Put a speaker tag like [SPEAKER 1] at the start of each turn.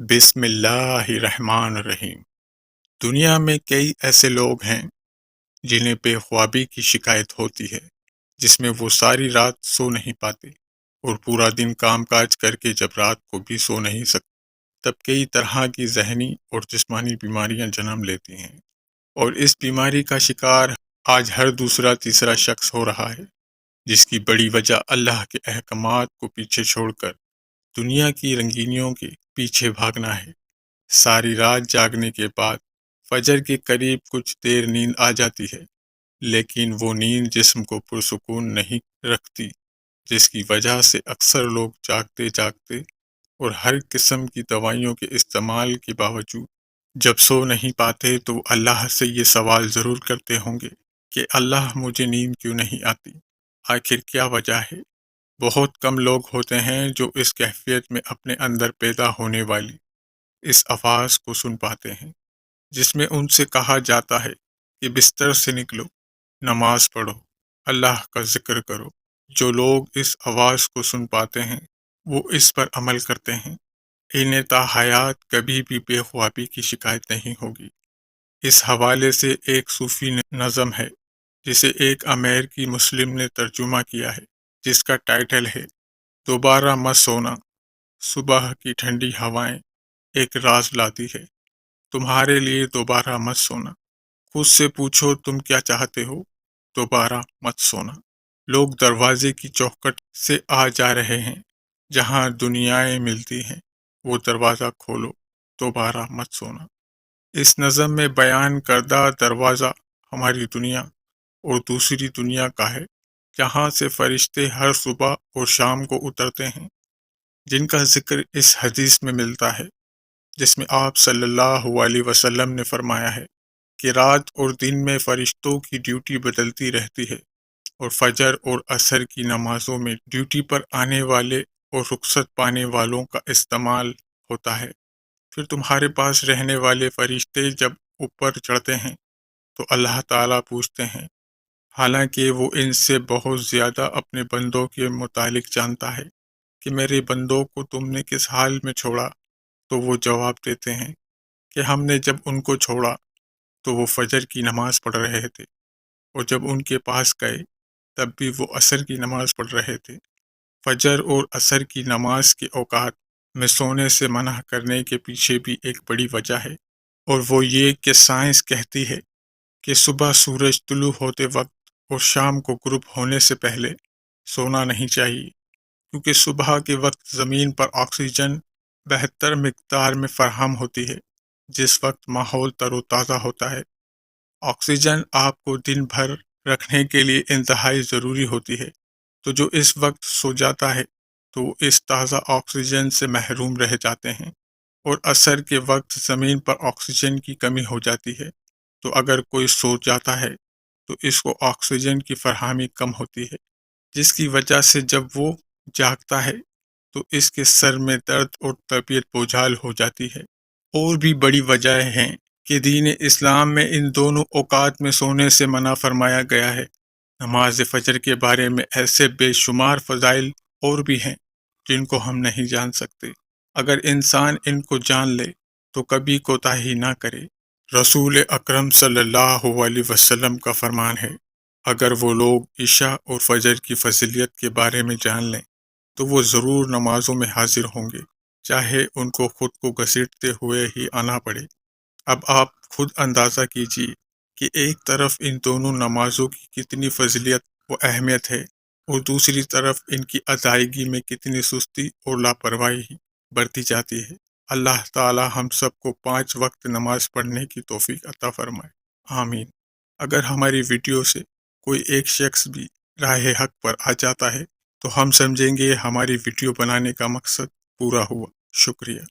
[SPEAKER 1] بسم اللہ الرحمن الرحیم۔ دنیا میں کئی ایسے لوگ ہیں جنہیں بے خوابی کی شکایت ہوتی ہے، جس میں وہ ساری رات سو نہیں پاتے اور پورا دن کام کاج کر کے جب رات کو بھی سو نہیں سکتے تب کئی طرح کی ذہنی اور جسمانی بیماریاں جنم لیتی ہیں، اور اس بیماری کا شکار آج ہر دوسرا تیسرا شخص ہو رہا ہے، جس کی بڑی وجہ اللہ کے احکامات کو پیچھے چھوڑ کر دنیا کی رنگینیوں کے پیچھے بھاگنا ہے۔ ساری رات جاگنے کے بعد فجر کے قریب کچھ دیر نیند آ جاتی ہے، لیکن وہ نیند جسم کو پرسکون نہیں رکھتی، جس کی وجہ سے اکثر لوگ جاگتے جاگتے اور ہر قسم کی دوائیوں کے استعمال کے باوجود جب سو نہیں پاتے تو وہ اللہ سے یہ سوال ضرور کرتے ہوں گے کہ اللہ مجھے نیند کیوں نہیں آتی؟ آخر کیا وجہ ہے؟ بہت کم لوگ ہوتے ہیں جو اس کیفیت میں اپنے اندر پیدا ہونے والی اس آواز کو سن پاتے ہیں، جس میں ان سے کہا جاتا ہے کہ بستر سے نکلو، نماز پڑھو، اللہ کا ذکر کرو۔ جو لوگ اس آواز کو سن پاتے ہیں وہ اس پر عمل کرتے ہیں، انہیں تا حیات کبھی بھی بے خوابی کی شکایت نہیں ہوگی۔ اس حوالے سے ایک صوفی نظم ہے جسے ایک امریکی مسلم نے ترجمہ کیا ہے، جس کا ٹائٹل ہے دوبارہ مت سونا، صبح کی ٹھنڈی ہوائیں ایک راز لاتی ہے، تمہارے لیے دوبارہ مت سونا، خود سے پوچھو تم کیا چاہتے ہو، دوبارہ مت سونا۔ لوگ دروازے کی چوکھٹ سے آ جا رہے ہیں، جہاں دنیائیں ملتی ہیں، وہ دروازہ کھولو، دوبارہ مت سونا۔ اس نظم میں بیان کردہ دروازہ ہماری دنیا اور دوسری دنیا کا ہے، جہاں سے فرشتے ہر صبح اور شام کو اترتے ہیں، جن کا ذکر اس حدیث میں ملتا ہے، جس میں آپ صلی اللہ علیہ وسلم نے فرمایا ہے کہ رات اور دن میں فرشتوں کی ڈیوٹی بدلتی رہتی ہے، اور فجر اور عصر کی نمازوں میں ڈیوٹی پر آنے والے اور رخصت پانے والوں کا استعمال ہوتا ہے۔ پھر تمہارے پاس رہنے والے فرشتے جب اوپر چڑھتے ہیں تو اللہ تعالیٰ پوچھتے ہیں، حالانکہ وہ ان سے بہت زیادہ اپنے بندوں کے متعلق جانتا ہے، کہ میرے بندوں کو تم نے کس حال میں چھوڑا؟ تو وہ جواب دیتے ہیں کہ ہم نے جب ان کو چھوڑا تو وہ فجر کی نماز پڑھ رہے تھے، اور جب ان کے پاس گئے تب بھی وہ عصر کی نماز پڑھ رہے تھے۔ فجر اور عصر کی نماز کے اوقات میں سونے سے منع کرنے کے پیچھے بھی ایک بڑی وجہ ہے، اور وہ یہ کہ سائنس کہتی ہے کہ صبح سورج طلوع ہوتے وقت اور شام کو غروب ہونے سے پہلے سونا نہیں چاہیے، کیونکہ صبح کے وقت زمین پر آکسیجن بہتر مقدار میں فراہم ہوتی ہے، جس وقت ماحول تر و تازہ ہوتا ہے۔ آکسیجن آپ کو دن بھر رکھنے کے لیے انتہائی ضروری ہوتی ہے، تو جو اس وقت سو جاتا ہے تو وہ اس تازہ آکسیجن سے محروم رہ جاتے ہیں، اور عصر کے وقت زمین پر آکسیجن کی کمی ہو جاتی ہے، تو اگر کوئی سو جاتا ہے تو اس کو آکسیجن کی فراہمی کم ہوتی ہے، جس کی وجہ سے جب وہ جاگتا ہے تو اس کے سر میں درد اور طبیعت بوجھال ہو جاتی ہے۔ اور بھی بڑی وجہ ہیں کہ دین اسلام میں ان دونوں اوقات میں سونے سے منع فرمایا گیا ہے۔ نماز فجر کے بارے میں ایسے بے شمار فضائل اور بھی ہیں جن کو ہم نہیں جان سکتے۔ اگر انسان ان کو جان لے تو کبھی کوتاہی نہ کرے۔ رسول اکرم صلی اللہ علیہ وسلم کا فرمان ہے، اگر وہ لوگ عشاء اور فجر کی فضیلت کے بارے میں جان لیں تو وہ ضرور نمازوں میں حاضر ہوں گے، چاہے ان کو خود کو گھسیٹتے ہوئے ہی آنا پڑے۔ اب آپ خود اندازہ کیجئے کہ ایک طرف ان دونوں نمازوں کی کتنی فضیلت و اہمیت ہے، اور دوسری طرف ان کی ادائیگی میں کتنی سستی اور لاپرواہی برتی جاتی ہے۔ اللہ تعالی ہم سب کو 5 وقت نماز پڑھنے کی توفیق عطا فرمائے، آمین۔ اگر ہماری ویڈیو سے کوئی ایک شخص بھی راہ حق پر آ جاتا ہے تو ہم سمجھیں گے ہماری ویڈیو بنانے کا مقصد پورا ہوا۔ شکریہ۔